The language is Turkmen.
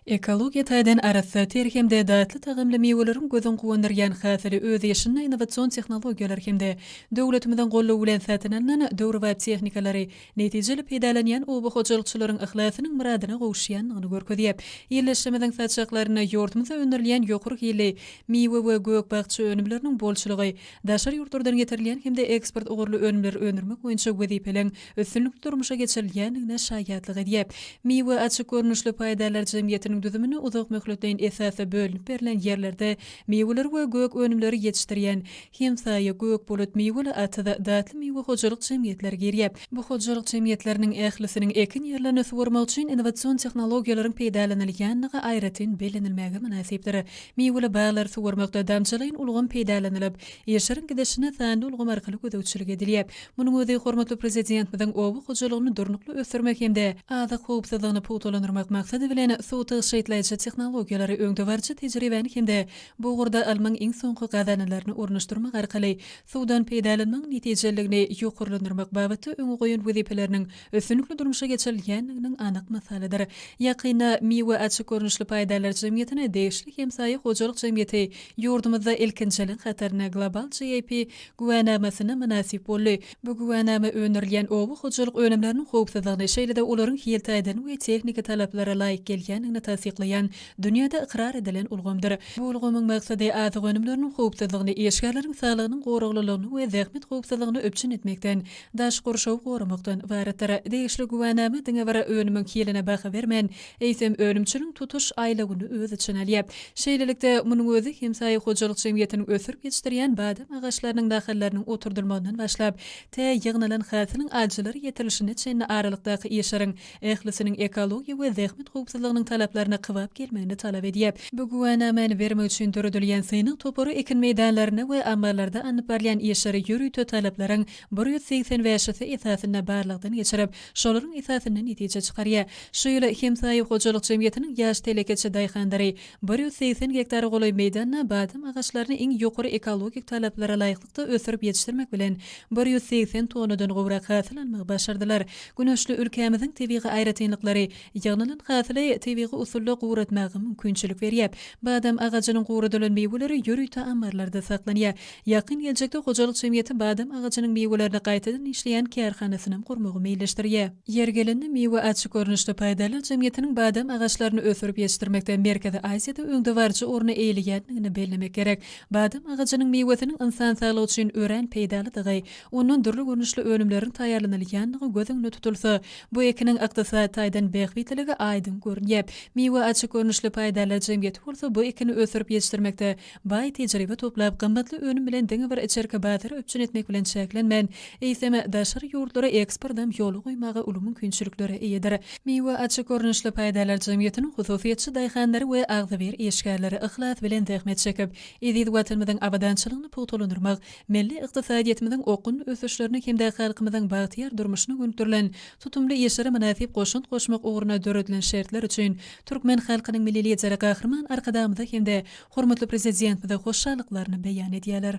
Ekologiya taýdan arasy terhemde datly tagamly mewelerin gözüň guwandyrýan häziri öz ýeşinde innowasion tehnologiýalar hemde döwletimiziň gollawy bilen satynalanan döwri we tehnikaları netijeli peýdalanýan oba hojalykçylaryň ihhlasynyň muradyna gowuşýanlygyny görkezýär. Ýerleşmeden satşaklaryna ýurdumyza önerilýän ýokary hili mewe we gök bagçy önümleriniň bolçulygy daşary ýurtlardan getirilýän hemde eksport ugurly önümleri öndürmek boýunça wezipeleň üstünlükli durmuşa geçirilýänligine şaýatlyk edýär. Mewe açyk görnüşli paýdalar jemgyýetiniň düzümini uzak möhletdeýin esasy bölünip berilen ýerlerde meweler we gök önümleri ýetişdirýän hem saýy gök bolat meweler atyda datly mewe hojalyk jemgyýetleri girýär. Bu hojalyk jemgyýetleriniň ählisiniň ekin ýerlerini suwarmak üçin innowasion tehnologiýalaryň peýdalanylýanlygy aýratyn bilinilmäge münasipdir. Meweler baglar suwarmakda damçylygyň ulgam peýdalanylp, ýeşiriň gidişine sany ulgam arkaly gödäwçilik edilýär. Munyň özi hormatly prezidentimiziň oba hojalygyny durnukly ösürmek hemde azyk howpsuzlygyny puwtalandyrmak maksady bilen şeýtleýici tehnologiýalary öňde barça tejribäni hemde bu gurda almaň iň soňky gazanalaryny ornaşdyrmak arkaly suwdan peýdalanmaň netijeligini ýokarlandyrmak babaty öňe goýan wezipeleriniň ösünlikli durmuşa geçirilýänliginiň anyk masalydyr. Ýakynda mewe açyk görnüşli paýdalar jemgyýetine degişli hem saýy hojalyk jemgyýeti ýurdumyzda ilkinçilik hatarına global GAP güwänamasyna münasip boldy. Bu güwänama önerilýän oba hojalyk önümleriniň howpsuzlygyny şeýle-de olaryň hiltaýdan we tehnika talaplara laýyk gelýänligini tasdiqlayan dünýäde ikrar edilen ulgamdyr. Bu ulgamyň maksady azyk önümleriniň howpsuzlygyny, eşgärleriň saglygynyň goraglylygyny we zähmet howpsuzlygyny öpçün etmekden, daş gurşaw goramakdan ibaretdir. Degişli güwänama diňe bara önümiň kiline baha bermän, eýsem önümçiliň tutuş aýlagyny öz içine alýar. Şeýlelikde munyň özi hem saýy hojalyk jemgyýetiniň ösürip ýetişdirýän badam agaçlarynyň dahallarynyň oturdurmagynyň başlap, ýygnalan häsiniň ajylary ýetirilişine çenli aralykdaky ýeşiriň ählisiniň ekologiýa we zähmet howpsuzlygynyň talaplaryna kybap gelmegini talap edýär. Bu güwänamany bermek üçin döredilýän synyň topary ekin meýdanlaryna we ambarlarda anyp berilýän ýeşiri ýürüýte talaplaryň 185-si esasyna barlygdan geçirip, şolaryň esasyny netije çykarýar. Şu ýyly hem saýy hojalyk jemgyýetiniň ýaş telekeçi daýhandary 180 hektar goly meýdanna badam agaçlaryny iň ýokary ekologik talaplara laýyklykda ösürip ýetişdirmek bilen 180 tonadan gowrak hasyl almak başardylar. Güneşli ülkemiziň tebigy aýratynlyklary ýagnalan hasily tebigy usulla gowratmagy mümkinçilik berýär. Badam agaçynyň gowradylan meweleri ýürüýte ambarlarda saklanýar. Ýakyn geljekde hojalyk jemgyýeti badam agaçynyň mewelerini gaýtadan işleýän kärhanasyny gurmagy meýleşdirýär. Ýergelinde mewe açyk görnüşli paýdalar jemgyýetiniň badam agaçlaryny ösürip ýetişdirmekde Merkezi Aziýada öňde barça orny eýleýänligini bellemek gerek. Badam agaçynyň mewesiniň insan saglygy üçin ören peýdalydygy, onuň durly görnüşli önümleriň taýýarlanylýanlygy gözüňde tutulsa, bu ekiniň ykdysady taýdan beýgitligi aýdyn görünýär. Mewe açyk görnüşli paýdalar jemgyýeti bolsa bu ekini ösürip ýetişdirmekde baý tejribe toplap gymmatly önüm bilen diňe bir içerke batyr öpçün etmek bilen çäklenmän, eýseme daşary ýurtlara eksportdan ýoly goýmagy uly mümkinçilikleri eýedir. Mewe açyk görnüşli paýdalar jemgyýetiniň hususiýetçi daýhandary we agzyber eşgärleri ihlas bilen zähmet çekip, edil watanymyzyň abadançylygyny puwtalandyrmak, milli ykdysadyýetimiziň okun ösüşlerini hemde halkymyzyň bagtyýar durmuşyny göntürilen tutumly ýeşire münasip goşun goşmak ugruna döredilen şertler üçin türkmen halkynyň milli liderleri gahrman arkadamyza hemde hormatly prezidentimize hoşçalyklaryny beýan edýärler.